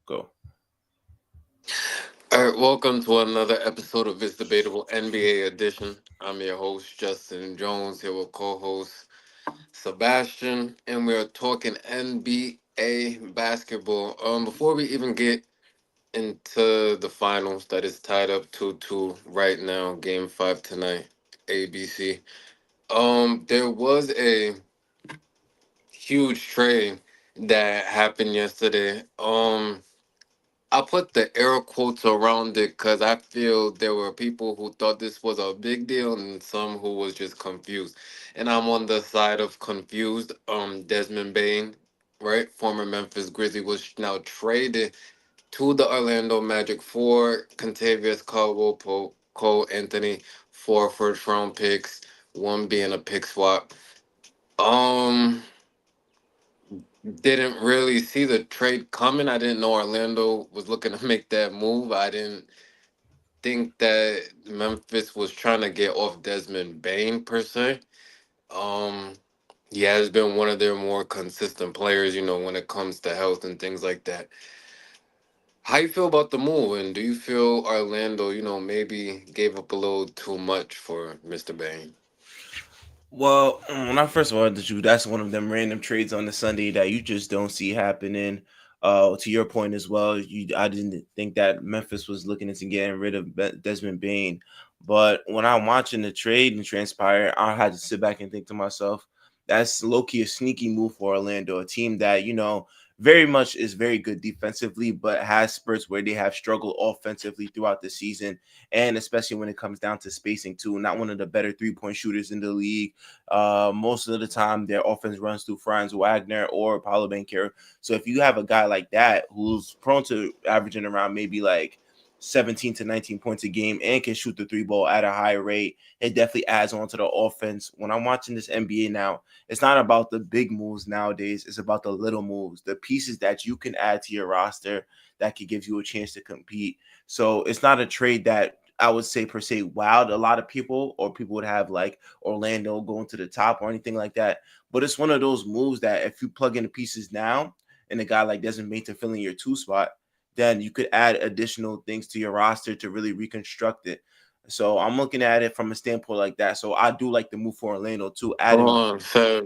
Go. All right, welcome to another episode of It's Debatable NBA Edition. I'm your host, Justin Jones, here with co host Sebastian, and we are talking NBA basketball. Before we even get into the finals, that is tied up 2-2 right now, game five tonight, ABC. There was a huge trade that happened yesterday. I put the air quotes around it because I feel there were people who thought this was a big deal and some who was just confused. And I'm on the side of confused. Desmond Bain, right, former Memphis Grizzly, was now traded to the Orlando Magic for Contavious Caldwell Pope, Cole Anthony, four first round picks, one being a pick swap. Um, didn't really see the trade coming. I didn't know Orlando was looking to make that move. I didn't think that Memphis was trying to get off Desmond Bain per se. Um, he has been one of their more consistent players, when it comes to health and things like that. How you feel about the move, and do you feel Orlando, maybe gave up a little too much for Mr. Bain? Well, when I first wanted you, that's one of them random trades on the Sunday that you just don't see happening. To your point as well, I didn't think that Memphis was looking into getting rid of Desmond Bain, but when I'm watching the trade and transpire, I had to sit back and think to myself, that's low key a sneaky move for Orlando, a team that very much is very good defensively, but has spurts where they have struggled offensively throughout the season, and especially when it comes down to spacing too. Not one of the better 3-point shooters in the league. Most of the time, their offense runs through Franz Wagner or Paulo Banquero. So if you have a guy like that who's prone to averaging around maybe like 17 to 19 points a game and can shoot the three ball at a high rate, it definitely adds on to the offense. When I'm watching this NBA now, it's not about the big moves nowadays. It's about the little moves, the pieces that you can add to your roster that could give you a chance to compete. So it's not a trade that I would say per se wowed a lot of people, or people would have like Orlando going to the top or anything like that. But it's one of those moves that if you plug in the pieces now and a guy like Desmond Bain to fill in your two spot, then you could add additional things to your roster to really reconstruct it. So I'm looking at it from a standpoint like that. So I do like the move for Orlando too, adding. So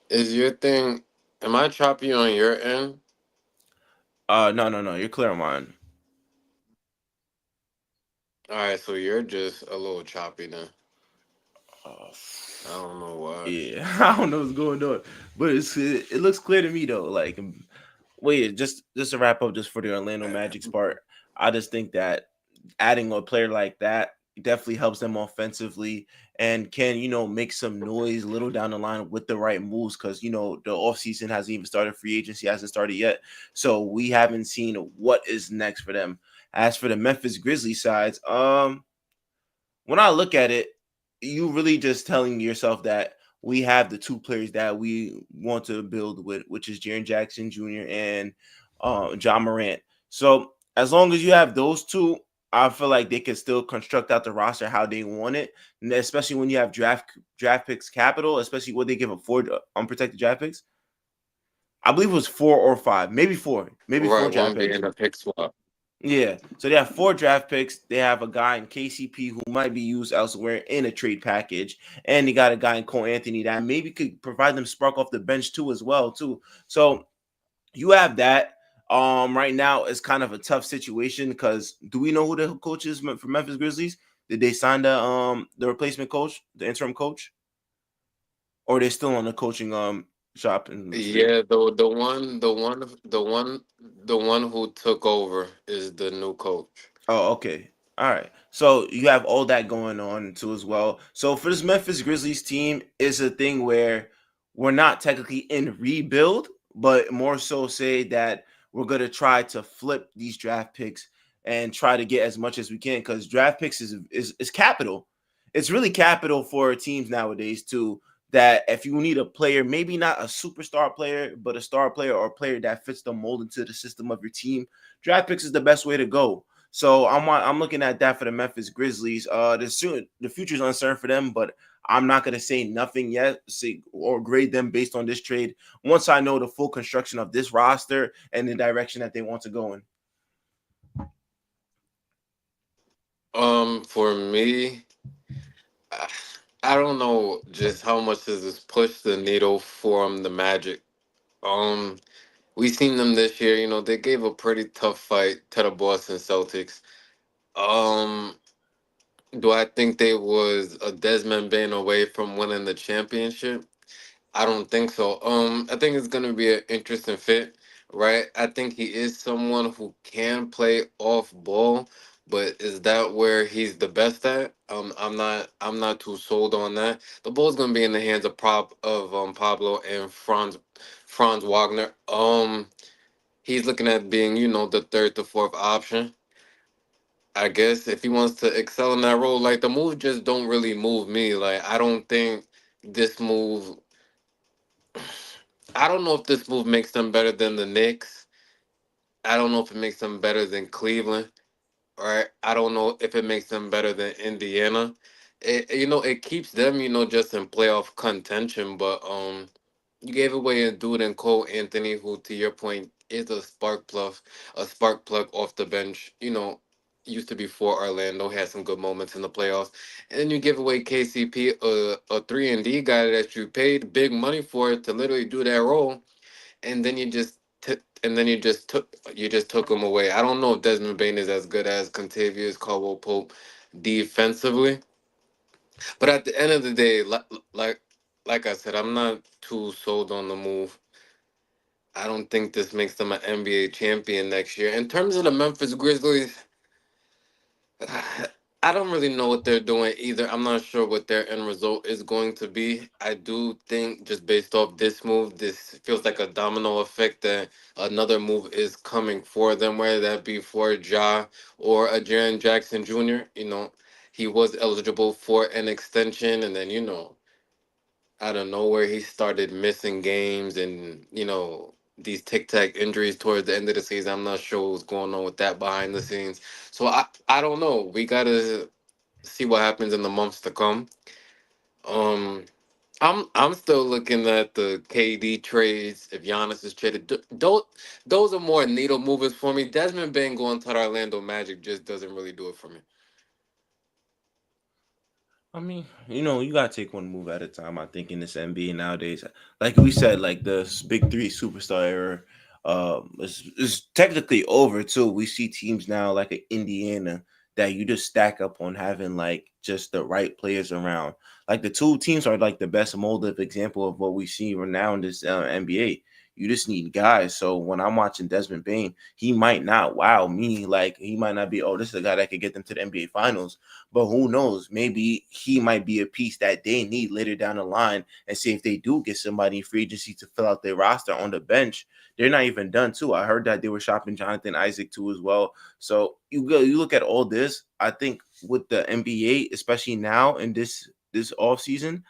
is your thing, am I choppy on your end? No, no, no, you're clear on mine. All right, so you're just a little choppy then. Uh, I don't know why. yeah, I don't know what's going on, but it looks clear to me though. Like, wait, just to wrap up, just for the Orlando Magic's part, I just think that adding a player like that definitely helps them offensively and can make some noise little down the line with the right moves, because the offseason hasn't even started, free agency hasn't started yet, so we haven't seen what is next for them. As for the Memphis Grizzlies sides, when I look at it, you really just telling yourself that we have the two players that we want to build with, which is Jaren Jackson Jr. and John Morant. So as long as you have those two, I feel like they can still construct out the roster how they want it, and especially when you have draft picks capital, especially what they give up for unprotected draft picks. I believe it was 4 or 5, maybe four Right, draft one picks. being a pick swap. Yeah. So they have 4 draft picks. They have a guy in KCP who might be used elsewhere in a trade package. And they got a guy in Cole Anthony that maybe could provide them spark off the bench too as well, too. So you have that. Right now it's kind of a tough situation because do we know who the coach is for Memphis Grizzlies? Did they sign the replacement coach, the interim coach? Or are they still on the coaching shop in spree? Yeah, the one who took over is the new coach. Oh, okay. All right. So you have all that going on too as well. So for this Memphis Grizzlies team, it's a thing where we're not technically in rebuild, but more so say that we're gonna try to flip these draft picks and try to get as much as we can, because draft picks is capital. It's really capital for teams nowadays too. That if you need a player, maybe not a superstar player, but a star player or a player that fits the mold into the system of your team, draft picks is the best way to go. So I'm looking at that for the Memphis Grizzlies. The future is uncertain for them, but I'm not gonna say nothing yet, say or grade them based on this trade once I know the full construction of this roster and the direction that they want to go in. For me, I I don't know just how much does this push the needle for the Magic. Um, we seen them this year. You know, they gave a pretty tough fight to the Boston Celtics. Um, do I think they was a Desmond Bain away from winning the championship? I don't think so. I think it's gonna be an interesting fit, right? I think he is someone who can play off ball, but is that where he's the best at? I'm not too sold on that. The ball's gonna be in the hands of Pablo and Franz Wagner. He's looking at being, the third to fourth option. I guess if he wants to excel in that role, like the move just don't really move me. Like I don't think this move I don't know if this move makes them better than the Knicks. I don't know if it makes them better than Cleveland. Right? I don't know if it makes them better than Indiana. It keeps them, just in playoff contention. But you gave away a dude in Cole Anthony, who, to your point, is a spark plug off the bench. Used to be for Orlando, had some good moments in the playoffs, and then you give away KCP, a 3 and D guy that you paid big money for to literally do that role, and then you just took him away. I don't know if Desmond Bain is as good as Contavious Caldwell Pope defensively, but at the end of the day, like like I said, I'm not too sold on the move. I don't think this makes them an NBA champion next year. In terms of the Memphis Grizzlies, I don't really know what they're doing either. I'm not sure what their end result is going to be. I do think, just based off this move, this feels like a domino effect that another move is coming for them, whether that be for Ja or a Jaren Jackson Jr. He was eligible for an extension, and then, out of nowhere, he started missing games and, these tic tac injuries towards the end of the season. I'm not sure what's going on with that behind the scenes. So I don't know. We gotta see what happens in the months to come. Um, I'm still looking at the KD trades. If Giannis is traded, those are more needle movers for me. Desmond Bain going to the Orlando Magic just doesn't really do it for me. I mean, you gotta take one move at a time. I think in this NBA nowadays, like we said, like the big three superstar era, is technically over too. We see teams now like a Indiana that you just stack up on having like just the right players around. Like the two teams are like the best molded example of what we see right now in this NBA. You just need guys. So when I'm watching Desmond Bain, he might not wow me. Like he might not be, oh, this is a guy that could get them to the NBA Finals, but who knows? Maybe he might be a piece that they need later down the line. And see if they do get somebody in free agency to fill out their roster on the bench. They're not even done too. I heard that they were shopping Jonathan Isaac too as well. So you look at all this. I think with the NBA, especially now in this off season,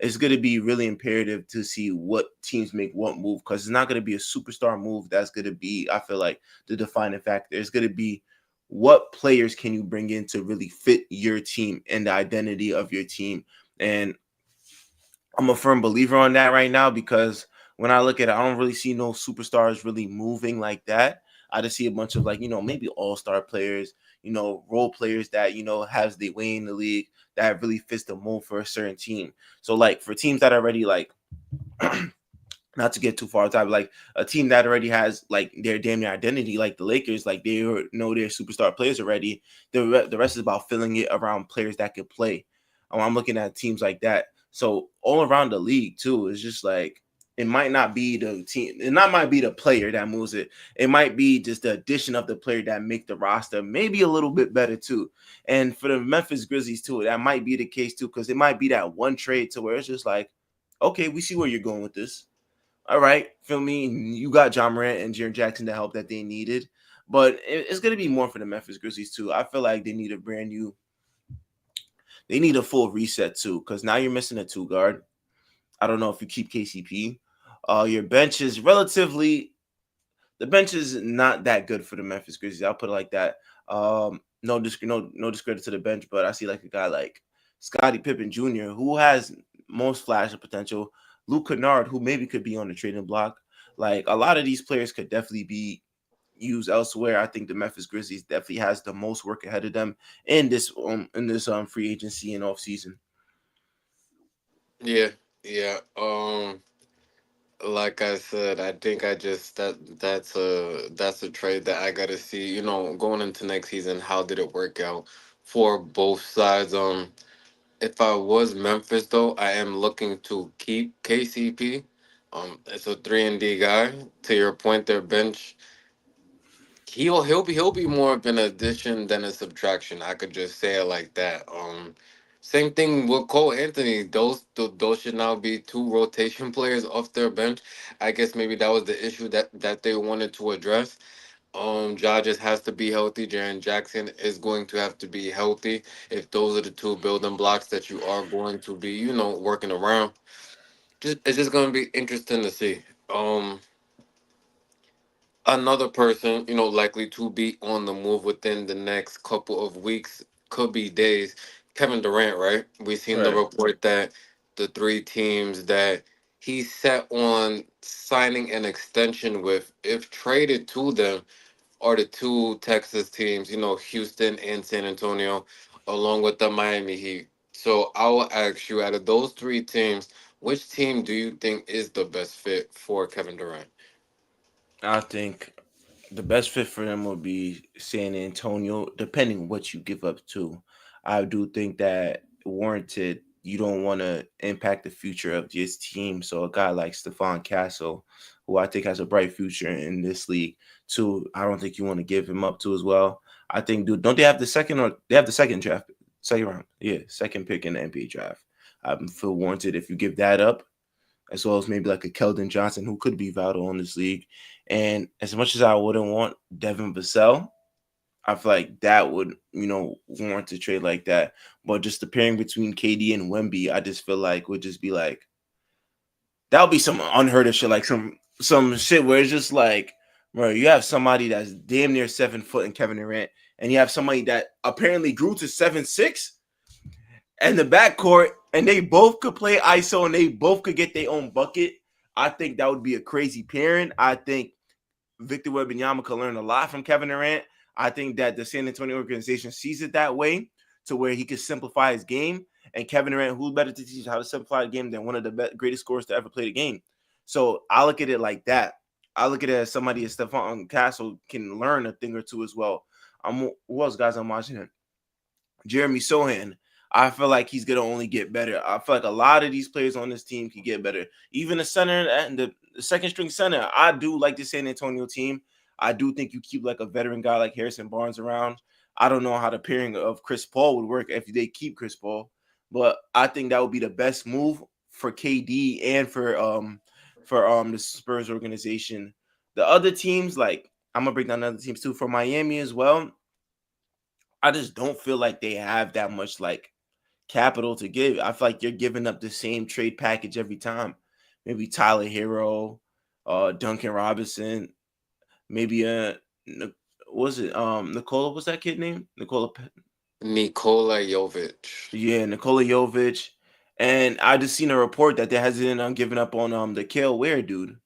it's going to be really imperative to see what teams make what move because it's not going to be a superstar move that's going to be, I feel like, the defining factor. It's going to be what players can you bring in to really fit your team and the identity of your team. And I'm a firm believer on that right now because when I look at it, I don't really see no superstars really moving like that. I just see a bunch of like, maybe all-star players, role players that, has the way in the league that really fits the mold for a certain team. So like for teams that are already like not to get too far outside, like a team that already has like their damn near identity, like the Lakers, like they know their superstar players already. The rest is about filling it around players that could play. I'm looking at teams like that. So all around the league too, it's just like it might not be the team, it not might be the player that moves it. It might be just the addition of the player that make the roster maybe a little bit better too. And for the Memphis Grizzlies too, that might be the case too, because it might be that one trade to where it's just like, okay, we see where you're going with this. All right, feel me? You got John Morant and Jaren Jackson to help that they needed, but it's gonna be more for the Memphis Grizzlies too. I feel like they need a brand new, they need a full reset too, because now you're missing a two guard. I don't know if you keep KCP. Your bench is relatively, the bench is not that good for the Memphis Grizzlies. I'll put it like that. No discredit to the bench, but I see like a guy like Scottie Pippen Jr., who has most flash of potential, Luke Kennard, who maybe could be on the trading block. Like a lot of these players could definitely be used elsewhere. I think the Memphis Grizzlies definitely has the most work ahead of them in this free agency and off season. Yeah, yeah. Like I said, I think I just that's a trade that I gotta see. You know, going into next season, how did it work out for both sides? If I was Memphis though, I am looking to keep KCP. It's a 3 and D guy. To your point, their bench, he'll be more of an addition than a subtraction. I could just say it like that. Same thing with Cole Anthony. Those should now be two rotation players off their bench. I guess maybe that was the issue that they wanted to address. Ja just has to be healthy. Jaren Jackson is going to have to be healthy. If those are the two building blocks that you are going to be, working around, it's just going to be interesting to see. Um, Another person, likely to be on the move within the next couple of weeks, could be days. Kevin Durant, right? We've seen the Right. report that the three teams that he's set on signing an extension with, if traded to them, are the two Texas teams, Houston and San Antonio, along with the Miami Heat. So I will ask you, out of those three teams, which team do you think is the best fit for Kevin Durant? I think the best fit for them would be San Antonio, depending what you give up to. I do think that warranted. You don't want to impact the future of this team. So a guy like Stephon Castle, who I think has a bright future in this league, too, I don't think you want to give him up to as well. I think, dude, don't they have the second or they have the second draft, second round? Yeah, second pick in the NBA draft. I feel warranted if you give that up as well as maybe like a Keldon Johnson who could be vital in this league. And as much as I wouldn't want Devin Vassell, I feel like that would, warrant a trade like that. But just the pairing between KD and Wemby, I just feel like would just be like that would be some unheard of shit, like some shit where it's just like, bro, you have somebody that's damn near 7 foot in Kevin Durant, and you have somebody that apparently grew to 7'6" and the backcourt, and they both could play ISO and they both could get their own bucket. I think that would be a crazy pairing. I think Victor Wembanyama could learn a lot from Kevin Durant. I think that the San Antonio organization sees it that way to where he could simplify his game. And Kevin Durant, who's better to teach how to simplify the game than one of the greatest scorers to ever play the game? So I look at it like that. I look at it as somebody as Stephon Castle can learn a thing or two as well. Who else, guys? I'm watching him. Jeremy Sohan. I feel like he's gonna only get better. I feel like a lot of these players on this team can get better. Even the center and the second string center. I do like the San Antonio team. I do think you keep like a veteran guy like Harrison Barnes around. I don't know how the pairing of Chris Paul would work if they keep Chris Paul, but I think that would be the best move for KD and for the Spurs organization. The other teams, like I'm gonna break down other teams too. For Miami as well, I just don't feel like they have that much like capital to give. I feel like you're giving up the same trade package every time. Maybe Tyler Hero, Duncan Robinson, maybe was it Nikola? What's that kid name? Nikola Jovic. Yeah, Nikola Jovic. And I just seen a report that they hesitant on giving up on the Kale Ware dude,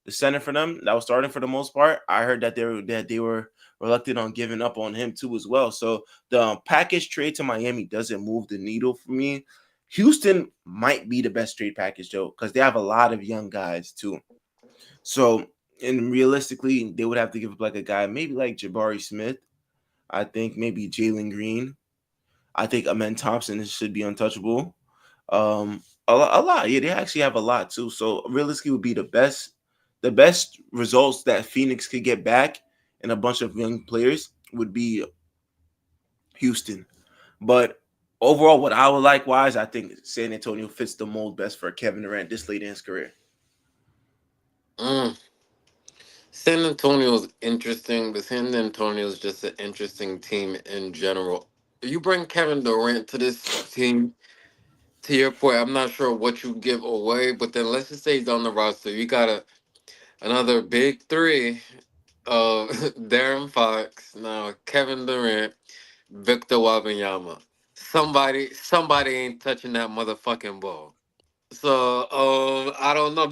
the center for them that was starting for the most part. I heard that they were reluctant on giving up on him too as well. So the package trade to Miami doesn't move the needle for me. Houston might be the best trade package though, because they have a lot of young guys too. So and realistically, they would have to give up like a guy, maybe like Jabari Smith. I think maybe Jalen Green. I think Amen Thompson should be untouchable. A lot. Yeah, they actually have a lot too. So realistically, would be the best results that Phoenix could get back and a bunch of young players would be Houston. But overall, what I would likewise, I think San Antonio fits the mold best for Kevin Durant this late in his career. Mm. San Antonio's interesting, but San Antonio's just an interesting team in general. You bring Kevin Durant to this team, to your point, I'm not sure what you give away, but then let's just say he's on the roster. You got another big three of Darren Fox, now Kevin Durant, Victor Wembanyama. somebody ain't touching that motherfucking ball. So I don't know.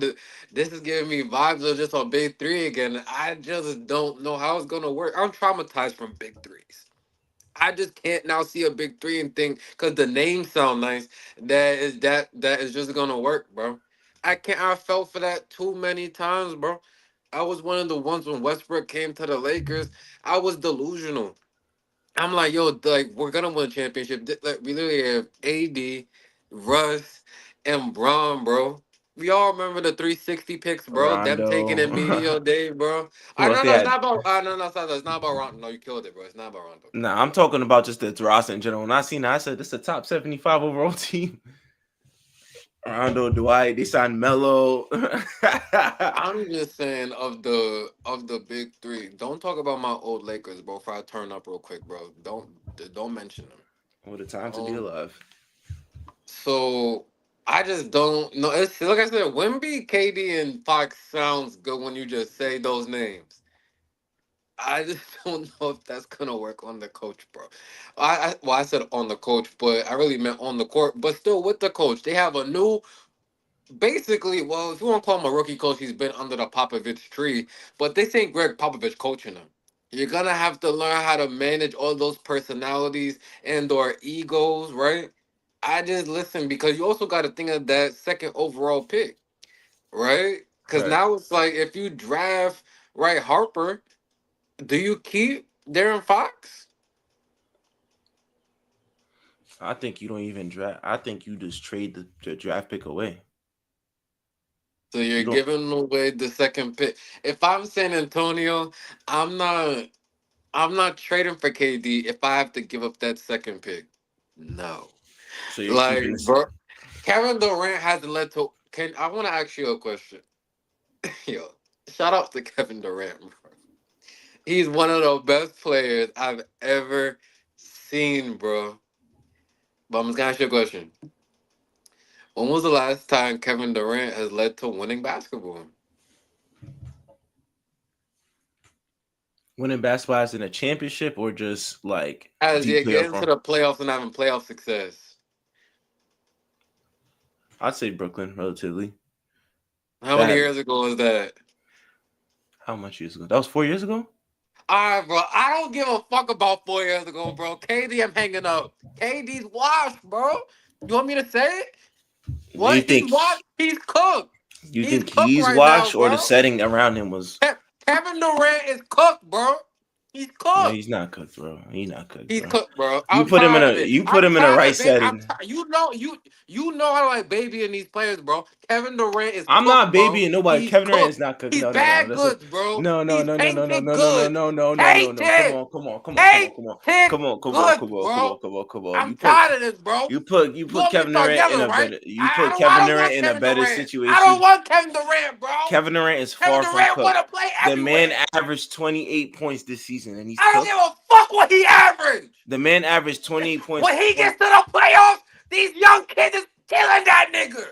This is giving me vibes of just a big three again. I just don't know how it's gonna work. I'm traumatized from big threes. I just can't now see a big three and think because the names sound nice that is just gonna work, bro. I can't. I felt for that too many times, bro. I was one of the ones when Westbrook came to the Lakers. I was delusional. I'm like, yo, like we're gonna win a championship. Like, we literally have AD, Russ, and Braun, bro. We all remember the 360 picks, bro. Them taking Rondo. in media day, bro. Who I else no, they no, it's had? not about. No, no, it's not about Rondo. No, you killed it, bro. It's not about Rondo, bro. Nah, I'm talking about just the roster in general. When I seen that, I said this is a top 75 overall team. Rondo, Dwight, they signed Melo. I'm just saying of the big three. Don't talk about my old Lakers, bro. Before I turn up real quick, bro. Don't mention them. What a time to be Um. alive. So I just don't know. It's like I said, Wimby, KD, and Fox sounds good when you just say those names. I just don't know if that's gonna work on the coach, bro. I said on the coach, but I really meant on the court. But still, with the coach, they have a new, basically. Well, if you want to call him a rookie coach, he's been under the Popovich tree. But this ain't Greg Popovich coaching him. You're gonna have to learn how to manage all those personalities and/or egos, right? I just listen because you also got to think of that second overall pick, right? Because Right. now it's like if you draft right Harper, do you keep Darren Fox? I think you don't even draft. I think you just trade the draft pick away. So you're You don't. giving away the second pick. If I'm San Antonio, I'm not. I'm not trading for KD if I have to give up that second pick. No, So you're keeping like this. bro, Kevin Durant has led to. Can I want to ask you a question? Yo, shout out to Kevin Durant, bro. He's one of the best players I've ever seen, bro. But I'm just gonna ask you a question. When was the last time Kevin Durant has led to winning basketball? Winning basketball as in a championship or just like As deep you get playoff into run? the playoffs and having playoff success. I'd say Brooklyn, relatively. How many That years ago was that? how much years ago? That was 4 years ago. Alright, bro. I don't give a fuck about 4 years ago, bro. KD, I'm hanging up. KD's washed, bro. You want me to say it? You What? He's think washed. He's cooked. you He's think cooked he's right now, washed or the bro. setting around him was? Kevin Durant is cooked, bro. He's No, cooked. he's not cooked, bro. He's not cooked, He's bro. cooked, bro. You I'm put him in tired a of it. you put I'm him in a tired right of baby. setting. You know how I baby in these players, bro. Kevin Durant is I'm cooked, not bro. babying nobody. He's Kevin Durant is cooked. not cooked. He's No, no, no. bad That's a goods, bro. no, no, He's no, no, no, no, painted no, no, no, goods. no, no, no, no, no. Come Painted. on, come on, come on, come on, come on, Painted come on, come on, goods, come on, come bro. on, come on, come on. I'm tired of this, bro. You You put want me to Kevin start Durant in yelling, a right? better you I put don't. I Kevin don't Durant want in a Kevin better Durant. I don't situation. want Kevin Durant, bro. Kevin Durant is Kevin far from Durant want cooked. to play The man everywhere. averaged 28 points this season and he's I don't cooked. give a fuck what he averaged. The man averaged 28 points. When he gets to the playoffs, these young kids is killing that nigga.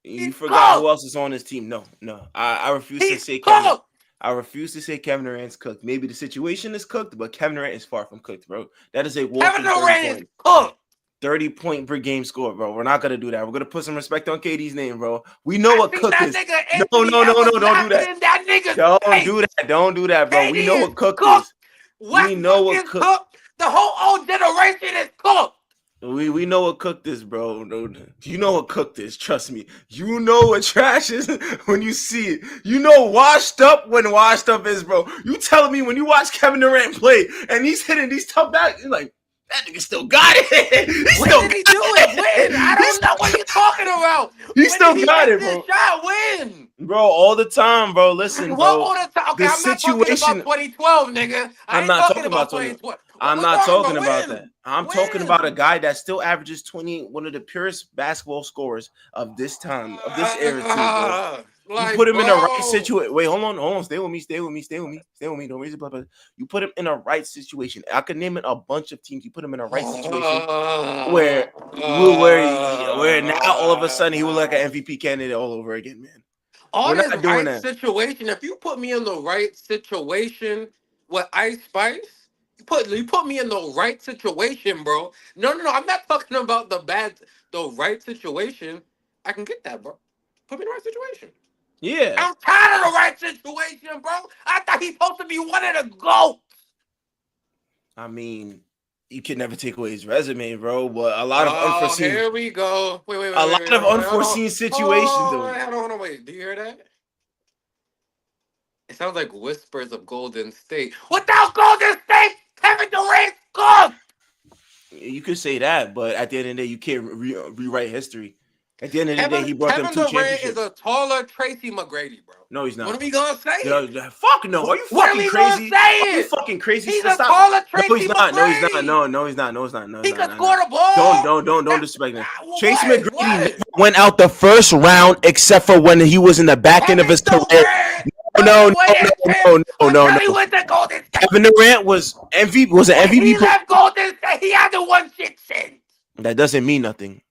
You He's forgot who cooked. else is on his team. No, no. I refuse to He's say Kevin. cooked. I refuse to say Kevin Durant's cooked. Maybe the situation is cooked, but Kevin Durant is far from cooked, bro. That is a Kevin walking 30 Durant is point, cooked. 30 point per game score, bro. We're not gonna do that. We're gonna put some respect on KD's name, bro. We know I what seen cook that is. nigga No, Anthony no, no, no, Edwards don't do laughing that. in that nigga's Don't face. do that. Don't do that, bro. We know KD is what cooked cooked. is. We know Westbrook what is cook. cooked. The whole old generation is cooked. We know what cooked is, bro. No, you know what cooked is. Trust me. You know what trash is when you see it. You know washed up when washed up is, bro. You telling me when you watch Kevin Durant play and he's hitting these tough back, you're like, that nigga still got it. He When still did he do got it? When? I don't know what it. you're talking about. He When did still he got make it, this bro. shot? When? Bro, all the time, bro. Listen, What bro. all the time? Okay, The I'm not talking about situation 2012, nigga. I I'm ain't not talking talking about about 20. 2012. What I'm we not talking talking about? about that. When? I'm talking about a When? guy that still averages 20, one of the purest basketball scorers of this time, of this era too, bro. You put Like, him in the right bro. situation. Wait, hold on. Stay with me. Stay with me. Stay with me. Stay with me. Don't raise the blood. You put him in a right situation. I could name it a bunch of teams. You put him in a right situation where where now all of a sudden he was like an MVP candidate all over again, man. All We're this not doing right that. situation. If you put me in the right situation with Ice Spice, put me in the right situation, bro. No. I'm not talking about the right situation. I can get that, bro. Put me in the right situation. Yeah. I'm tired of the right situation, bro. I thought he's supposed to be one of the GOATs. I mean, you can never take away his resume, bro. But Oh, here we go. Wait. a lot of unforeseen situations, though. Hold on, wait. Do you hear that? It sounds like whispers of Golden State. Without Golden State, Kevin Durant's gone. You could say that, but at the end of the day, you can't rewrite history. At the end of the day, he brought them 2 Kevin Durant championships. is a taller Tracy McGrady, bro. No, he's not. What are we gonna say? Fuck no. Are you fucking crazy? Are you fucking crazy? He's a taller Tracy McGrady. No, he's not. No, he's not. No, he's not. No, he can score the ball. Don't disrespect him. Tracy McGrady went out the first round except for when he was in the back end of his career. No. Kevin Durant was MVP. Was an MVP. He left Golden State. He hasn't won shit since. That doesn't mean nothing.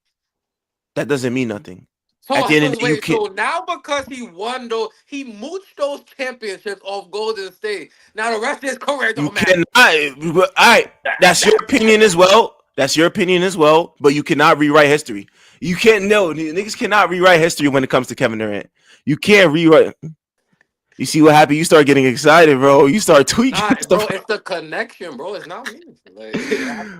So, at the end of the day, you can't. So now because he won he mooched those championships off Golden State. Now the rest of his career don't matter. All right, that's your opinion as well. But you cannot rewrite history. You can't. No, niggas cannot rewrite history when it comes to Kevin Durant. You can't rewrite. You see what happened? You start getting excited, bro. You start tweaking. Bro, it's the connection, bro. It's not me.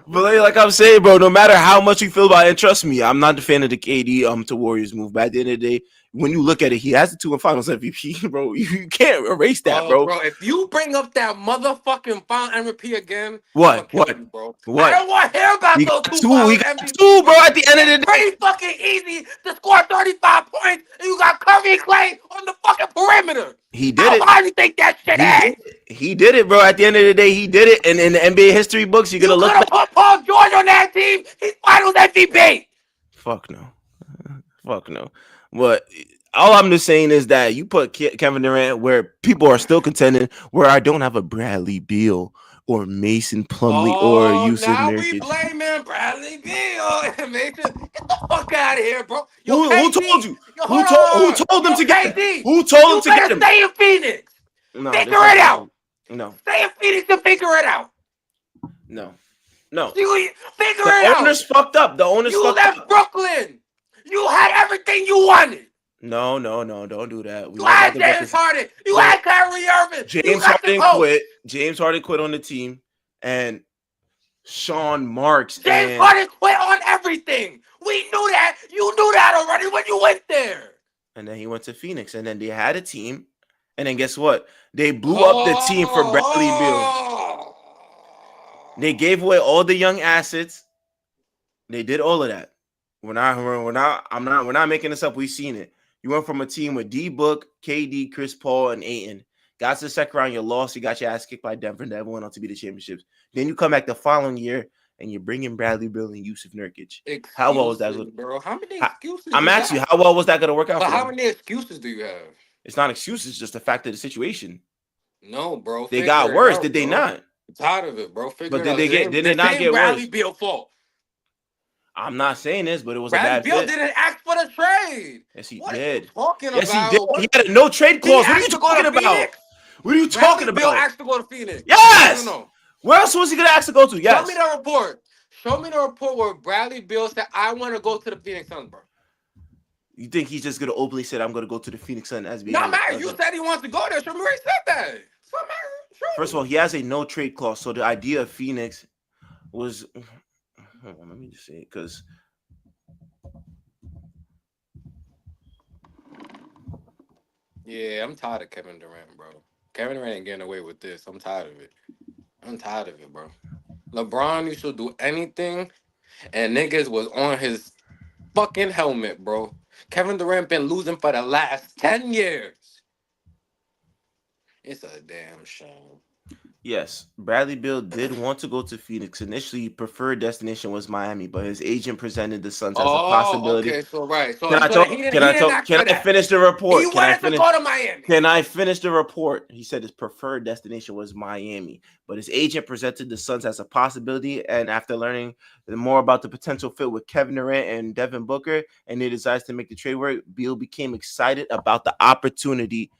But like I'm saying, bro, no matter how much you feel about it, trust me, I'm not a fan of the KD to Warriors move. But at the end of the day, when you look at it, he has the 2 in Finals MVP, bro. You can't erase that, bro. If you bring up that motherfucking Final MVP again, what? Bro. I don't want to hear about those 2. We got 2, bro. At the end of the day, pretty fucking easy to score 35 points, and you got Curry and Clay on the fucking perimeter. He did it. How do you think that shit is? He did it, bro. At the end of the day, he did it. And in the NBA history books, you're gonna look back. Put Paul George on that team. He's Finals MVP. Fuck no. But all I'm just saying is that you put Kevin Durant where people are still contending, where I don't have a Bradley Beal or Mason Plumlee or Yusuf Nurkic. Now we blaming Bradley Beal. Mason, get the fuck out of here, bro. Who told you? Who told them to get him? Who told them to get him? Stay in Phoenix. No, figure it out. No. Stay in Phoenix and figure it out. No. You figure it out. The owners fucked up. You left Brooklyn. You had everything you wanted. No, don't do that. You had James Harden. You had Kyrie Irving. James Harden quit on the team, and Sean Marks. James Harden quit on everything. We knew that. You knew that already when you went there. And then he went to Phoenix, and then they had a team, and then guess what? They blew up the team for Bradley Beal. They gave away all the young assets. They did all of that. We're not making this up. We've seen it. You went from a team with D-Book, KD, Chris Paul, and Ayton. Got to the second round, you lost. You got your ass kicked by Denver, and everyone went on to be the championships. Then you come back the following year, and you're bringing Bradley Beal and Yusuf Nurkic. How well was that, bro? How many excuses? I'm asking you, how well was that going to work out? But how many excuses do you have? It's not excuses, it's just the fact of the situation. No, bro. They got worse, did they not? I'm tired of it, bro. Did they not get worse? Bradley Beal fault. I'm not saying this, but it was Bradley a bad fit. Beal didn't ask for the trade. Yes, he did. What are you talking about? Yes, he did. He had a no trade clause. What are you talking about? What are you talking about? Bill asked to go to Phoenix. Yes. No. Where else was he going to ask to go to? Yes. Show me the report. Show me the report where Bradley Beal said, "I want to go to the Phoenix Suns, bro." You think he's just going to openly say, "I'm going to go to the Phoenix Suns"? As no, man. You said he wants to go there. Show me where he said that. First of all, he has a no trade clause, so the idea of Phoenix was. Hold on, let me just say it because. Yeah, I'm tired of Kevin Durant, bro. Kevin Durant ain't getting away with this. I'm tired of it, bro. LeBron used to do anything, and niggas was on his fucking helmet, bro. Kevin Durant been losing for the last 10 years. It's a damn shame. Yes, Bradley Beal did want to go to Phoenix. Initially, preferred destination was Miami, but his agent presented the Suns as a possibility. Okay, so right. So can I finish the report? He wanted to go to Miami. Can I finish the report? He said his preferred destination was Miami, but his agent presented the Suns as a possibility. And after learning more about the potential fit with Kevin Durant and Devin Booker, and their desires to make the trade work, Beal became excited about the opportunity.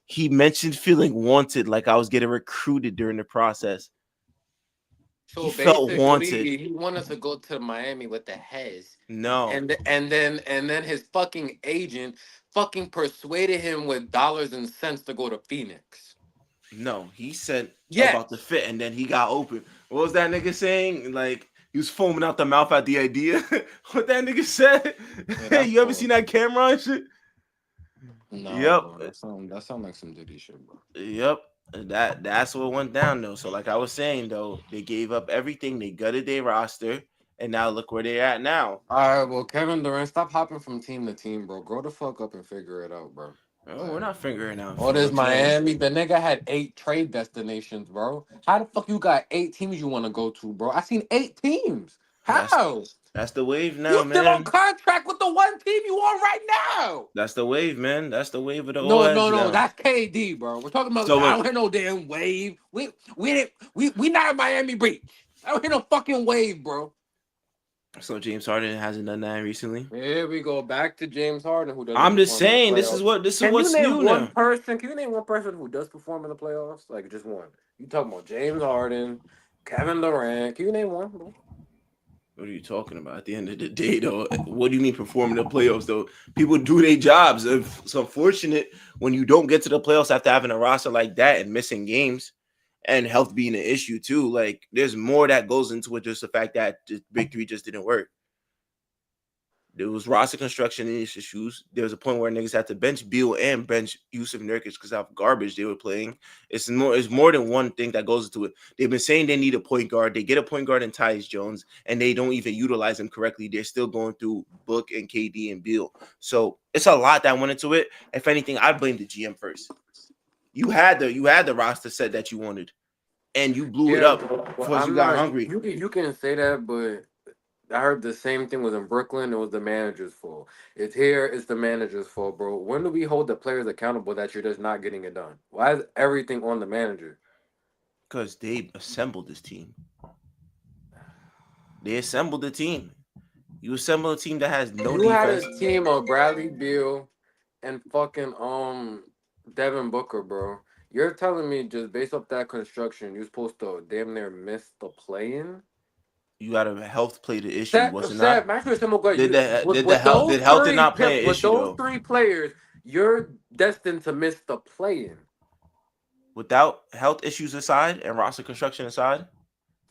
He mentioned feeling wanted, like I was getting recruited during the process. He So felt wanted. basically, he wanted to go to Miami with the Hez, No, and then his fucking agent fucking persuaded him with dollars and cents to go to Phoenix. no, he said about the Yes. fit, and then he got open. What was that nigga saying? Like he was foaming out the mouth at the idea. What that nigga said? Yeah, that's You ever cool. seen that camera and shit? Nah, Yep, bro, that sound like some Diddy shit, bro. yep. That's what went down though. So like I was saying though, they gave up everything. They gutted their roster, and now look where they're at now. All right, well, Kevin Durant, stop hopping from team to team, bro. Grow the fuck up and figure it out, bro. Oh, we're Like, not figuring out oh, there's from team. Miami. The nigga had 8 trade destinations, bro. How the fuck you got 8 teams you want to go to, bro? I seen 8 teams. That's How? that's the wave You now, still on man. contract with the one team you on right now? That's the wave, man. That's the wave of the No, old no, heads no. now. That's KD, bro. We're talking about. So I look, don't hear no damn wave. We didn't. We not in Miami Beach. I don't hear no fucking wave, bro. so James Harden hasn't done that recently. Here we go back to James Harden, who doesn't I'm just perform in the saying this is playoffs. what this is Can you what's name new one now. person? Can you name one person who does perform in the playoffs? Like just one. You talking about James Harden, Kevin Durant? Can you name one, bro? What are you talking about? At the end of the day, though, what do you mean performing in the playoffs? Though people do their jobs. It's unfortunate when you don't get to the playoffs after having a roster like that and missing games, and health being an issue too. Like there's more that goes into it. Just the fact that the big three just didn't work. There was roster construction issues. There was a point where niggas had to bench Beal and bench Yusuf Nurkic because of garbage they were playing. It's more than one thing that goes into it. They've been saying they need a point guard. They get a point guard in Tyus Jones, and they don't even utilize him correctly. They're still going through Book and KD and Beal. So it's a lot that went into it. If anything, I blame the GM first. You had the roster set that you wanted, and you blew it Yeah, up bro. Well, because you I'm got not. hungry. You can say that, but I heard the same thing was in Brooklyn. It was the manager's fault. It's here. It's the manager's fault, bro. When do we hold the players accountable that you're just not getting it done? Why is everything on the manager? Because they assembled this team. They assembled the team. You assemble a team that has no You had a defense. team of Bradley Beal and fucking Devin Booker, bro. You're telling me just based off that construction, you're supposed to damn near miss the play-in? You got a health play the issue, Set, was it not? set, Max simple good. Did You the with did the with health those did health did three not pip play an with issue those though? three players, you're destined to miss the play-in. Without health issues aside and roster construction aside,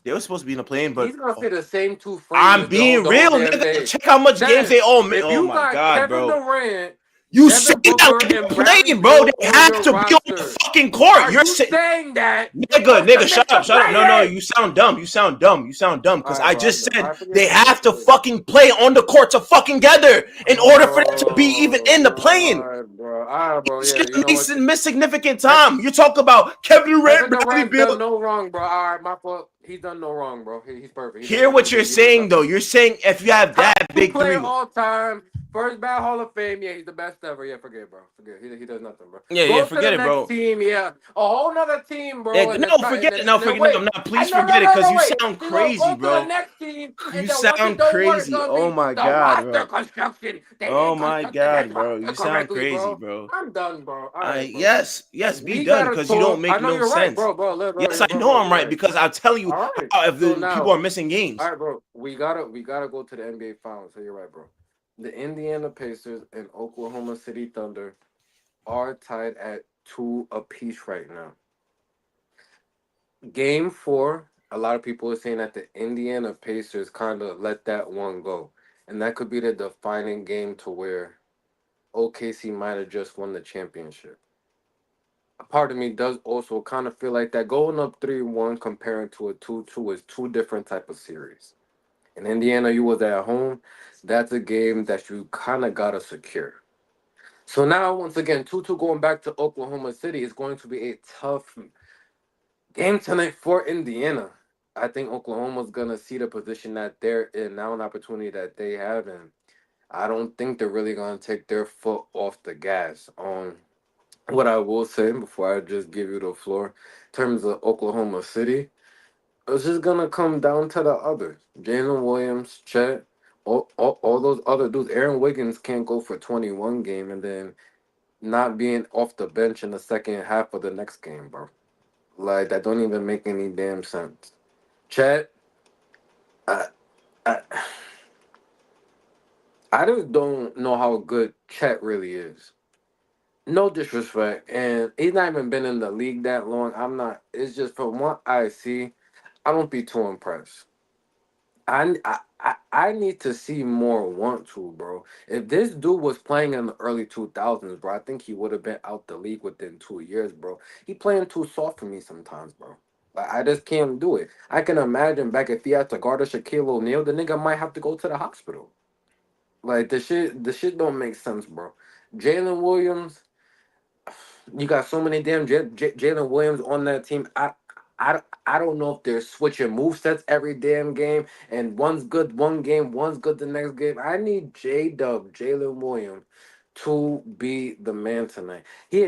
they were supposed to be in the plane. But He's gonna say the same two I'm phrases being the whole real, damn nigga. day. Check how much games Then, they all made. if Oh you my got god, Kevin bro. Durant, You say Devin that Booker, when and they're Bradley playing, bro. Beal They on have your to be on the roster, fucking court. are You're you saying, saying that you're nigga, supposed to nigga, miss shut the up, shut up. No, no, play-in? you sound dumb. You sound dumb. You sound dumb. All Because right, I bro. just All said right, they have to forget it. fucking play on the court to fucking together in order for them to be even Oh, in the bro. playing. All right, bro. This Yeah, you know what? nigga miss significant Ke- time. You talk about Kevin Durant, Kevin Bradley Durant Beal. done no wrong, bro. All right, my fault. He's done no wrong, bro. He's perfect. He does Hear nothing. what you're He does saying though. nothing. You're saying if you have Top that two big player three. all time, first ballot Hall of Fame. Yeah, he's the best ever. Yeah, forget, it, bro. Forget. He does nothing, bro. Yeah, yeah, Go to the forget it, next bro. team. Yeah, a whole nother team, Yeah, bro. And then no, try and forget then it. No, and then forget it. wait. No, please And no, no, forget it no, because no, you wait. sound You know, crazy, go to the bro. next team, and You then once it sound don't work, it's crazy. gonna Oh be my the god, roster bro. construction. They Oh didn't my construct this god, bro. roster You sound correctly, crazy, bro. bro. I'm done, bro. All I right, bro. yes, be We done gotta because you don't talk. I make know no you're right, sense. bro, bro. Look, bro, Yes, I bro, know bro, I'm you're right right. because I'll tell you All right. how if So the people now, are missing all games. right, bro. We gotta go to the NBA Finals. So you're right, bro. The Indiana Pacers and Oklahoma City Thunder are tied at two apiece right now. Game four. A lot of people are saying that the Indiana Pacers kind of let that one go, and that could be the defining game to where OKC might have just won the championship. A part of me does also kind of feel like that going up 3-1 comparing to a 2-2 is two different type of series. In Indiana, you was at home. That's a game that you kind of gotta secure. So now, once again, 2-2 going back to Oklahoma City is going to be a tough game tonight for Indiana. I think Oklahoma's gonna see the position that they're in now, an opportunity that they have, and I don't think they're really gonna take their foot off the gas. What I will say before I just give you the floor, in terms of Oklahoma City, it's just gonna come down to the others. Jalen Williams, Chet, all those other dudes. Aaron Wiggins can't go for 21 game and then not being off the bench in the second half of the next game, bro. Like that don't even make any damn sense. Chet, I, I, I just don't know how good Chet really is. No disrespect, and he's not even been in the league that long. I'm not. It's just from what I see, I don't be too impressed. I need to see more want to, bro. If this dude was playing in the early 2000s, bro, I think he would have been out the league within 2 years, bro. He playing too soft for me sometimes, bro. Like, I just can't do it. I can imagine back if he had to guard a Shaquille O'Neal, the nigga might have to go to the hospital. Like the shit don't make sense, bro. Jalen Williams, you got so many damn Jalen Williams on that team. I don't know if they're switching move sets every damn game, and one's good one game, one's good the next game. I need Jalen Williams, to be the man tonight. He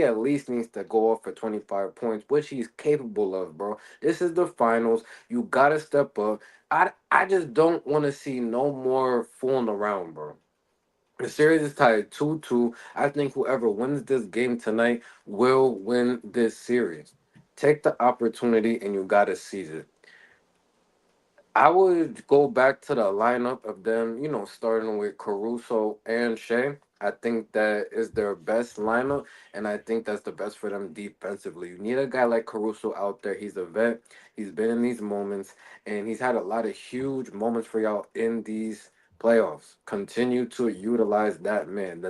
at least needs to go off for 25 points, which he's capable of, bro. This is the finals. You gotta step up. I just don't want to see no more fooling around, bro. The series is tied 2-2. I think whoever wins this game tonight will win this series. Take the opportunity and you gotta seize it. I would go back to the lineup of them, starting with Caruso and Shea. I think that is their best lineup, and I think that's the best for them defensively. You need a guy like Caruso out there. He's a vet. He's been in these moments, and he's had a lot of huge moments for y'all in these playoffs. Continue to utilize that man.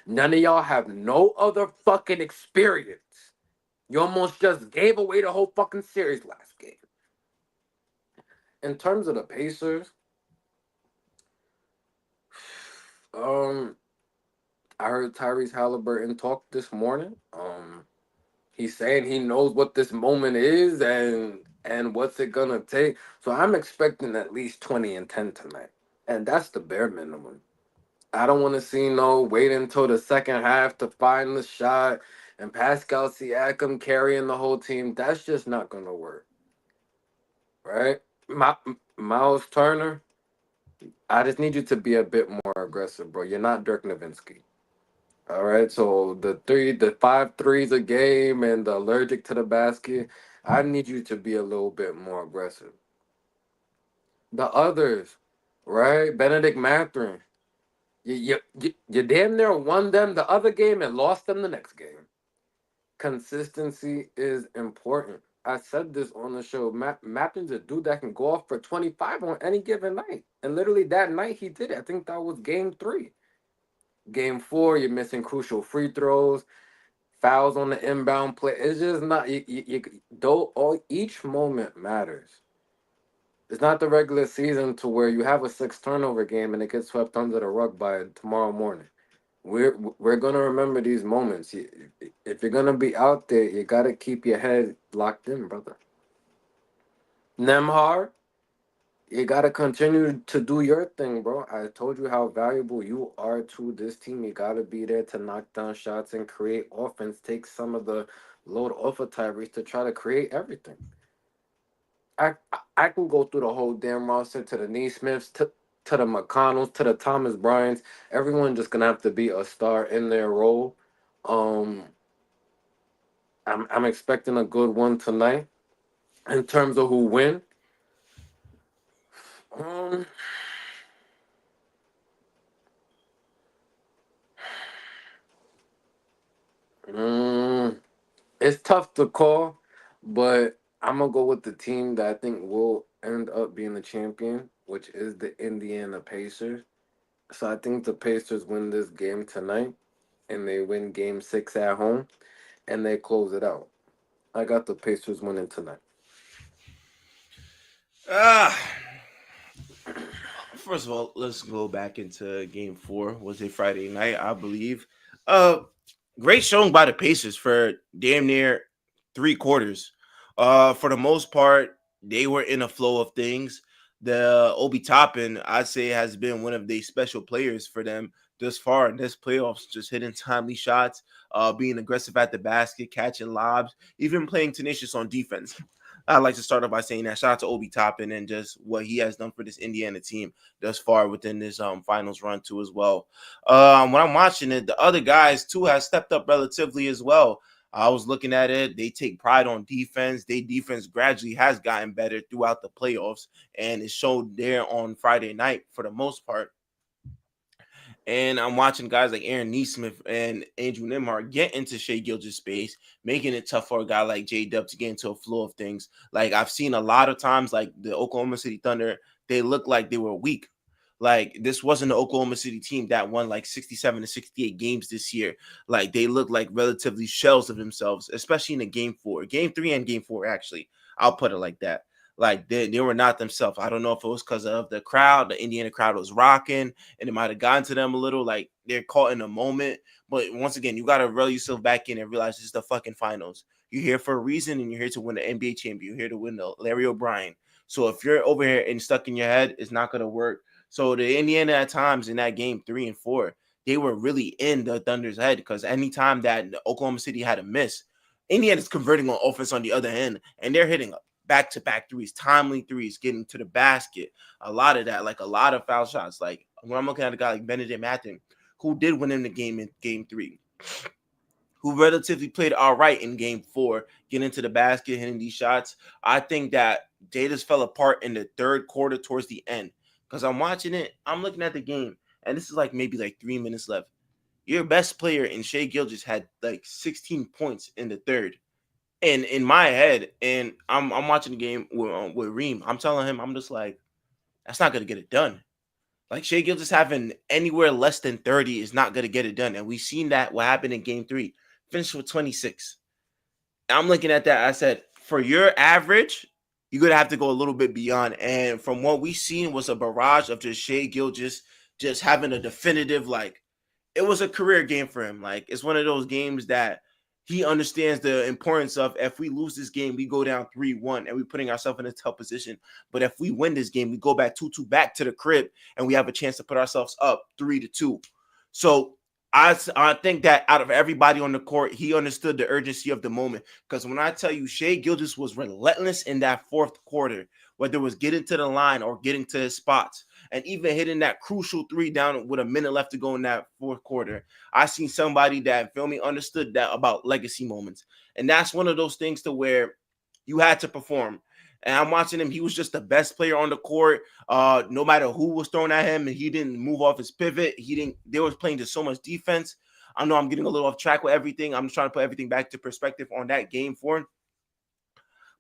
None of y'all have no other fucking experience. You almost just gave away the whole fucking series last game. In terms of the Pacers, Um, I heard Tyrese Halliburton talk this morning. He's saying he knows what this moment is and what's it gonna take. So I'm expecting at least 20 and 10 tonight, and that's the bare minimum. I don't want to see no wait until the second half to find the shot and Pascal Siakam carrying the whole team. That's just not gonna work, right? Miles Turner, I just need you to be a bit more aggressive, bro. You're not Dirk Nowitzki. All right, so the 5 threes a game and the allergic to the basket, I need you to be a little bit more aggressive. The others, right? Benedict Mathurin, you damn near won them the other game and lost them the next game. Consistency is important. I said this on the show. Mathurin's a dude that can go off for 25 on any given night, and literally that night he did it. I think that was game 3. Game 4, you're missing crucial free throws, fouls on the inbound play. It's just not though each moment matters. It's not the regular season to where you have a 6 turnover game and it gets swept under the rug by tomorrow morning. We're gonna remember these moments. If you're gonna be out there, you gotta keep your head locked in, brother. Nemhard, you gotta continue to do your thing, bro. I told you how valuable you are to this team. You gotta be there to knock down shots and create offense. Take some of the load off of Tyrese to try to create everything. I can go through the whole damn roster to the Neesmiths, to the McConnells, to the Thomas Bryants. Everyone just gonna have to be a star in their role. Um, I'm expecting a good one tonight. In terms of who win, um, mm, it's tough to call, but I'm gonna go with the team that I think will end up being the champion, which is the Indiana Pacers. So I think the Pacers win this game tonight, and they win Game 6 at home, and they close it out. I got the Pacers winning tonight. Ah, first of all, let's go back into Game 4. Was a Friday night, I believe. Uh, Great showing by the Pacers for damn near 3 quarters. For the most part, they were in a flow of things. The Obi Toppin, I'd say, has been one of the special players for them thus far in this playoffs, just hitting timely shots, being aggressive at the basket, catching lobs, even playing tenacious on defense. I'd like to start off by saying that shout out to Obi Toppin and just what he has done for this Indiana team thus far within this finals run too as well. When I'm watching it, the other guys too have stepped up relatively as well. I was looking at it. They take pride on defense. Their defense gradually has gotten better throughout the playoffs, and it showed there on Friday night for the most part. And I'm watching guys like Aaron Neesmith and Andrew Nimhart get into Shea Gilgeous space, making it tough for a guy like J Dub to get into a flow of things. Like I've seen a lot of times, like the Oklahoma City Thunder, they look like they were weak. Like this wasn't the Oklahoma City team that won like 67 to 68 games this year. Like they look like relatively shells of themselves, especially in the game 3 and game 4, actually. I'll put it like that. Like they were not themselves. I don't know if it was because of the crowd. The Indiana crowd was rocking and it might have gotten to them a little. Like they're caught in a moment. But once again, you got to reel yourself back in and realize this is the fucking finals. You're here for a reason and you're here to win the NBA championship. You're here to win the Larry O'Brien. So if you're over here and stuck in your head, it's not going to work. So the Indiana at times in that game 3 and 4, they were really in the Thunder's head because anytime that Oklahoma City had a miss, Indiana's converting on offense on the other end, and they're hitting back-to-back threes, timely threes, getting to the basket. A lot of that, like a lot of foul shots. Like when I'm looking at a guy like Benedict Mathurin, who did win in the game in game 3, who relatively played all right in game 4, getting to the basket, hitting these shots. I think that they just fell apart in the third quarter towards the end. Because I'm watching it, I'm looking at the game, and this is like maybe like 3 minutes left. Your best player in Shea Gilgeous had like 16 points in the third. And in my head, and I'm watching the game with Reem, I'm telling him, I'm just like, that's not going to get it done. Like Shea Gilgeous having anywhere less than 30 is not going to get it done. And we've seen that what happened in game 3. Finished with 26. I'm looking at that. I said, for your average, you're going to have to go a little bit beyond. And from what we've seen was a barrage of just Shea Gilgeous just having a definitive, like, it was a career game for him. Like, it's one of those games that he understands the importance of. If we lose this game, we go down 3-1 and we're putting ourselves in a tough position. But if we win this game, we go back 2-2 back to the crib and we have a chance to put ourselves up 3-2. So I think that out of everybody on the court, he understood the urgency of the moment. Because when I tell you, Shea Gilgeous was relentless in that fourth quarter, whether it was getting to the line or getting to his spots, and even hitting that crucial 3 down with a minute left to go in that fourth quarter. I seen somebody that, feel me, understood that about legacy moments. And that's one of those things to where you had to perform. And I'm watching him. He was just the best player on the court. No matter who was thrown at him, and he didn't move off his pivot. They were playing just so much defense. I know I'm getting a little off track with everything. I'm just trying to put everything back to perspective on that game for him.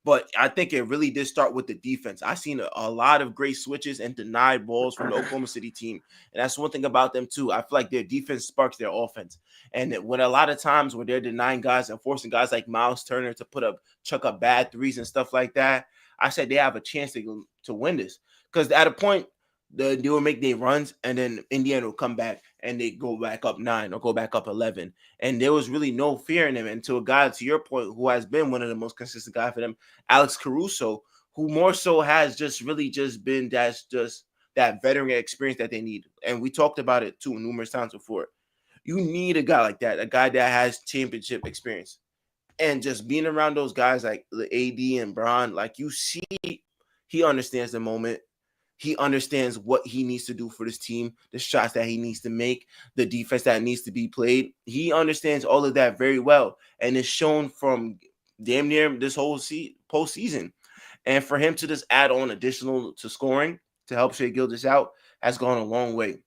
But I think it really did start with the defense. I seen a lot of great switches and denied balls from the Oklahoma City team. And that's one thing about them too. I feel like their defense sparks their offense. And when a lot of times where they're denying guys and forcing guys like Miles Turner to chuck up bad threes and stuff like that, I said they have a chance to win this. Because at a point, they will make their runs, and then Indiana will come back and they go back up 9 or go back up 11. And there was really no fear in them. And to a guy, to your point, who has been one of the most consistent guys for them, Alex Caruso, who more so has just really just been just that veteran experience that they need. And we talked about it too numerous times before. You need a guy like that, a guy that has championship experience. And just being around those guys like AD and Bron, like you see, he understands the moment. He understands what he needs to do for this team, the shots that he needs to make, the defense that needs to be played. He understands all of that very well, and it's shown from damn near this whole postseason. And for him to just add on additional to scoring to help Shea Gilgeous out has gone a long way.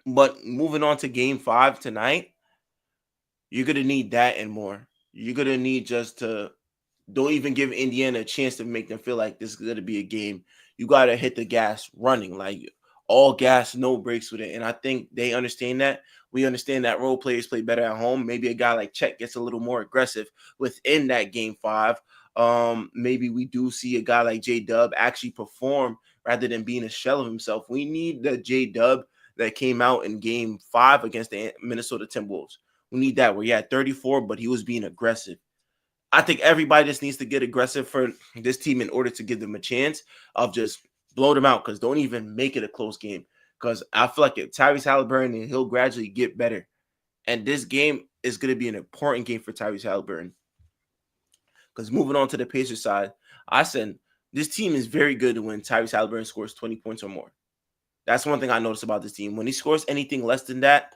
But moving on to game 5 tonight, you're going to need that and more. You're going to need just to don't even give Indiana a chance to make them feel like this is going to be a game. You got to hit the gas running, like all gas, no breaks with it. And I think they understand that. We understand that role players play better at home. Maybe a guy like Chet gets a little more aggressive within that game 5. Maybe we do see a guy like J-Dub actually perform rather than being a shell of himself. We need the J-Dub that came out in game 5 against the Minnesota Timberwolves. We need that where he had 34, but he was being aggressive. I think everybody just needs to get aggressive for this team in order to give them a chance of just blow them out, because don't even make it a close game. Because I feel like if Tyrese Halliburton, and he'll gradually get better. And this game is going to be an important game for Tyrese Halliburton. Because moving on to the Pacers side, I said this team is very good when Tyrese Halliburton scores 20 points or more. That's one thing I noticed about this team. When he scores anything less than that,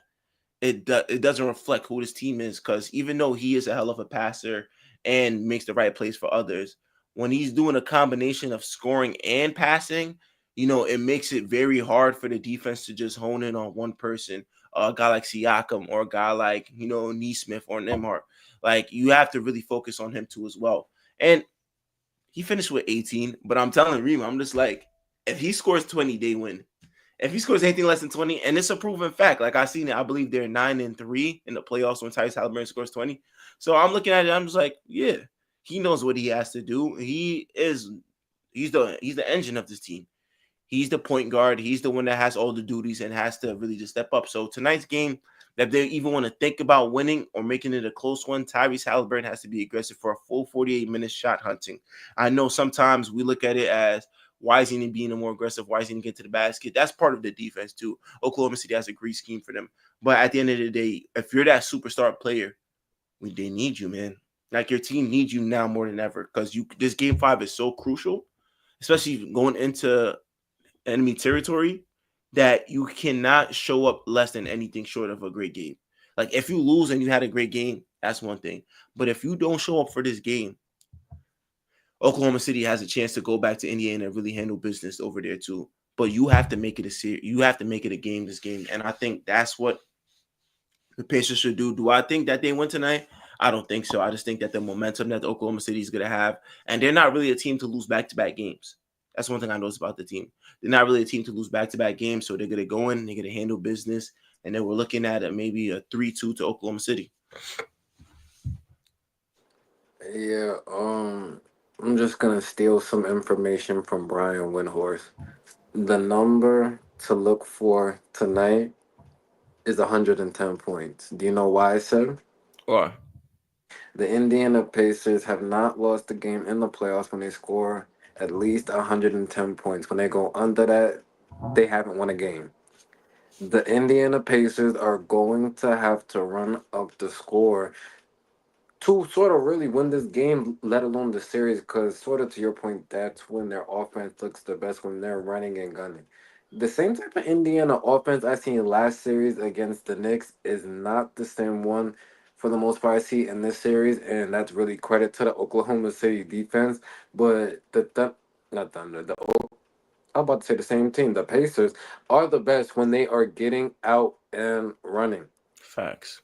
it doesn't reflect who this team is. Because even though he is a hell of a passer and makes the right plays for others, when he's doing a combination of scoring and passing, it makes it very hard for the defense to just hone in on one person. A guy like Siakam or a guy like Neesmith or Nemhart. Like you have to really focus on him too as well. And he finished with 18, but I'm telling Rima, I'm just like, if he scores 20, they win. If he scores anything less than 20, and it's a proven fact, like I seen it, I believe they're 9-3 in the playoffs when Tyrese Halliburton scores 20. So I'm looking at it, I'm just like, yeah, he knows what he has to do. He's the engine of this team. He's the point guard. He's the one that has all the duties and has to really just step up. So tonight's game, that they even want to think about winning or making it a close one, Tyrese Halliburton has to be aggressive for a full 48 minutes shot hunting. I know sometimes we look at it as why is he being more aggressive? Why is he get to the basket? That's part of the defense too. Oklahoma City has a great scheme for them. But at the end of the day, if you're that superstar player, they need you, man. Like your team needs you now more than ever because this game 5 is so crucial, especially going into enemy territory, that you cannot show up less than anything short of a great game. Like if you lose and you had a great game, that's one thing. But if you don't show up for this game, Oklahoma City has a chance to go back to Indiana and really handle business over there too. But you have to make it a series. You have to make it a game. This game, and I think that's what the Pacers should do. Do I think that they win tonight? I don't think so. I just think that the momentum that Oklahoma City is going to have, and they're not really a team to lose back-to-back games. That's one thing I noticed about the team. They're not really a team to lose back-to-back games, so they're going to go in, they're going to handle business, and then we're looking at maybe a 3-2 to Oklahoma City. Yeah, I'm just gonna steal some information from Brian Windhorst. The number to look for tonight is 110 points. Do you know why I said? Or The Indiana Pacers have not lost a game in the playoffs when they score at least 110 points. When they go under that, they haven't won a game. The Indiana Pacers are going to have to run up the score to sort of really win this game, let alone the series, because sort of to your point, that's when their offense looks the best when they're running and gunning. The same type of Indiana offense I seen last series against the Knicks is not the same one for the most part I see in this series, and that's really credit to the Oklahoma City defense. But not Thunder, I'm about to say the same team. The Pacers are the best when they are getting out and running. facts.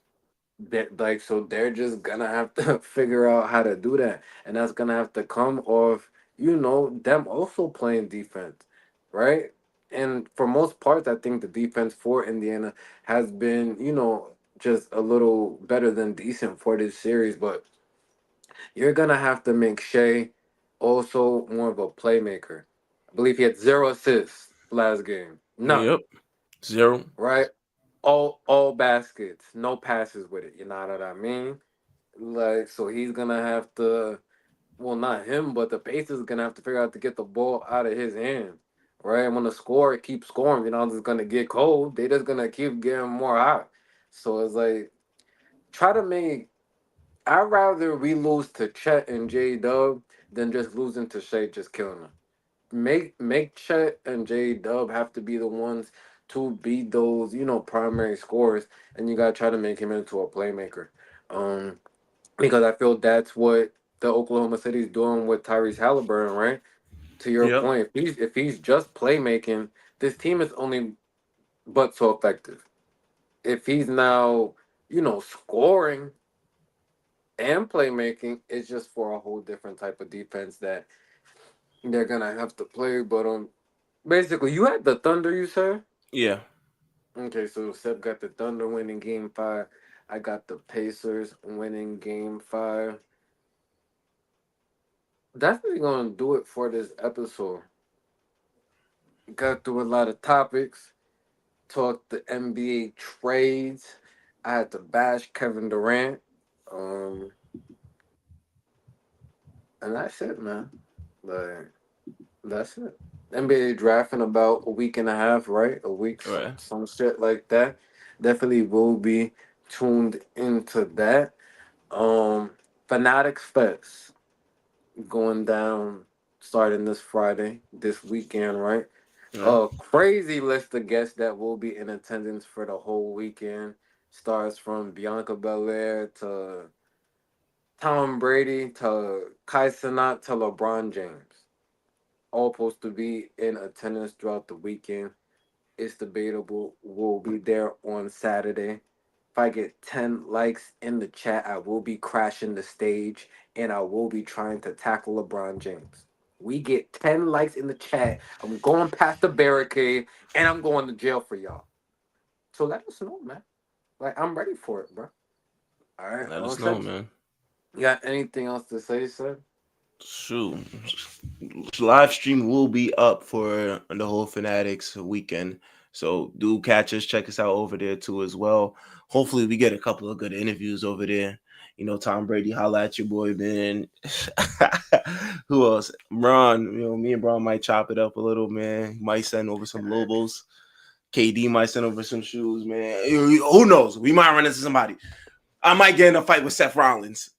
That like so they're just gonna have to figure out how to do that, and that's gonna have to come off them also playing defense, right? And for most parts, I think the defense for Indiana has been just a little better than decent for this series, but you're gonna have to make Shea also more of a playmaker. I believe he had 0 assists last game, none, Yep. 0. right? All baskets, no passes with it. You know what I mean? Like, so he's gonna have to, well, not him, but the Pacers gonna have to figure out to get the ball out of his hand, right? And when the score keeps scoring, it's gonna get cold. They just gonna keep getting more hot. So it's like try to make. I'd rather we lose to Chet and J Dub than just losing to Shea, just killing them. Make Chet and J Dub have to be the ones to be those primary scorers, and you gotta try to make him into a playmaker. Um, because I feel that's what the Oklahoma City's doing with Tyrese Halliburton, right? To your Yep. point, if he's just playmaking, this team is only but so effective. If he's now, scoring and playmaking, it's just for a whole different type of defense that they're gonna have to play. But basically, you had the Thunder, you said. Yeah. Okay, so Seth got the Thunder winning Game 5. I got the Pacers winning Game 5. That's really gonna do it for this episode. Got through a lot of topics. Talked the NBA trades. I had to bash Kevin Durant. Um, and that's it, man. Like that's it. NBA draft in about a week and a half, right? A week, Right. some shit like that. Definitely will be tuned into that. Um, Fanatics Fest going down starting this Friday, this weekend, right? Right. A crazy list of guests that will be in attendance for the whole weekend. Stars from Bianca Belair to Tom Brady to Kai Cenat to LeBron James. All supposed to be in attendance throughout the weekend. It's debatable. We'll be there on Saturday. If I get 10 likes in the chat, I will be crashing the stage and I will be trying to tackle LeBron James. We get 10 likes in the chat. I'm going past the barricade and I'm going to jail for y'all. So let us know, man. Like, I'm ready for it, bro. All right. Let us know, man. You got anything else to say, sir? Shoot, live stream will be up for the whole Fanatics weekend. So do catch us, check us out over there too as well. Hopefully we get a couple of good interviews over there. You know, Tom Brady, holla at your boy, man. Who else? Braun, you know, me and Braun might chop it up a little, man. Might send over some Lobos. KD might send over some shoes, man. Who knows? We might run into somebody. I might get in a fight with Seth Rollins.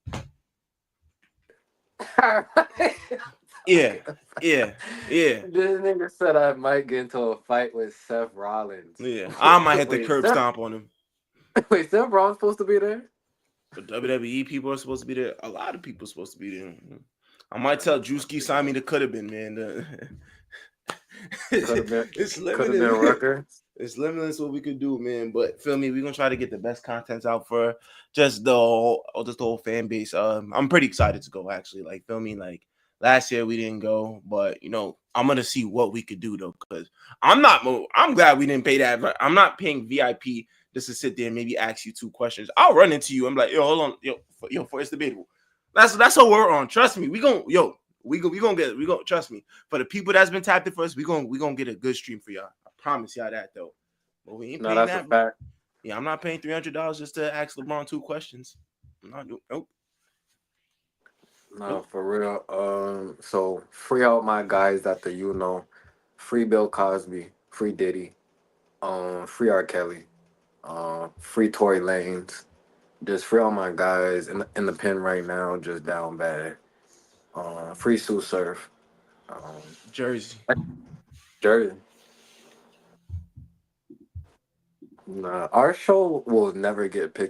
Yeah. This nigga said I might get into a fight with Seth Rollins. Yeah, I might hit the curb stomp on him. Wait, Seth Rollins supposed to be there? The WWE people are supposed to be there. A lot of people are supposed to be there. I might tell Drewski sign me to could have been, man. It's limitless. It's limitless what we could do, man. But feel me, we're gonna try to get the best content out for just the whole fan base. I'm pretty excited to go actually. Like, feel me, like last year we didn't go, but you know, I'm gonna see what we could do though, because I'm glad we didn't pay that. I'm not paying VIP just to sit there and maybe ask you 2 questions. I'll run into you. I'm like, yo, hold on, yo, for it's debatable. That's what we're on. Trust me, we gonna trust me. For the people that's been tapped in for us, we gonna get a good stream for y'all. I promise y'all that though. But we ain't paying that. Fact. Yeah, I'm not paying $300 just to ask LeBron 2 questions. I'm not doing nope. No, for real. So free out my guys that free Bill Cosby, free Diddy, free R. Kelly, free Tory Lanez. Just free all my guys in the pen right now, just down bad. Free Sue Surf. Jersey. Nah, our show will never get picked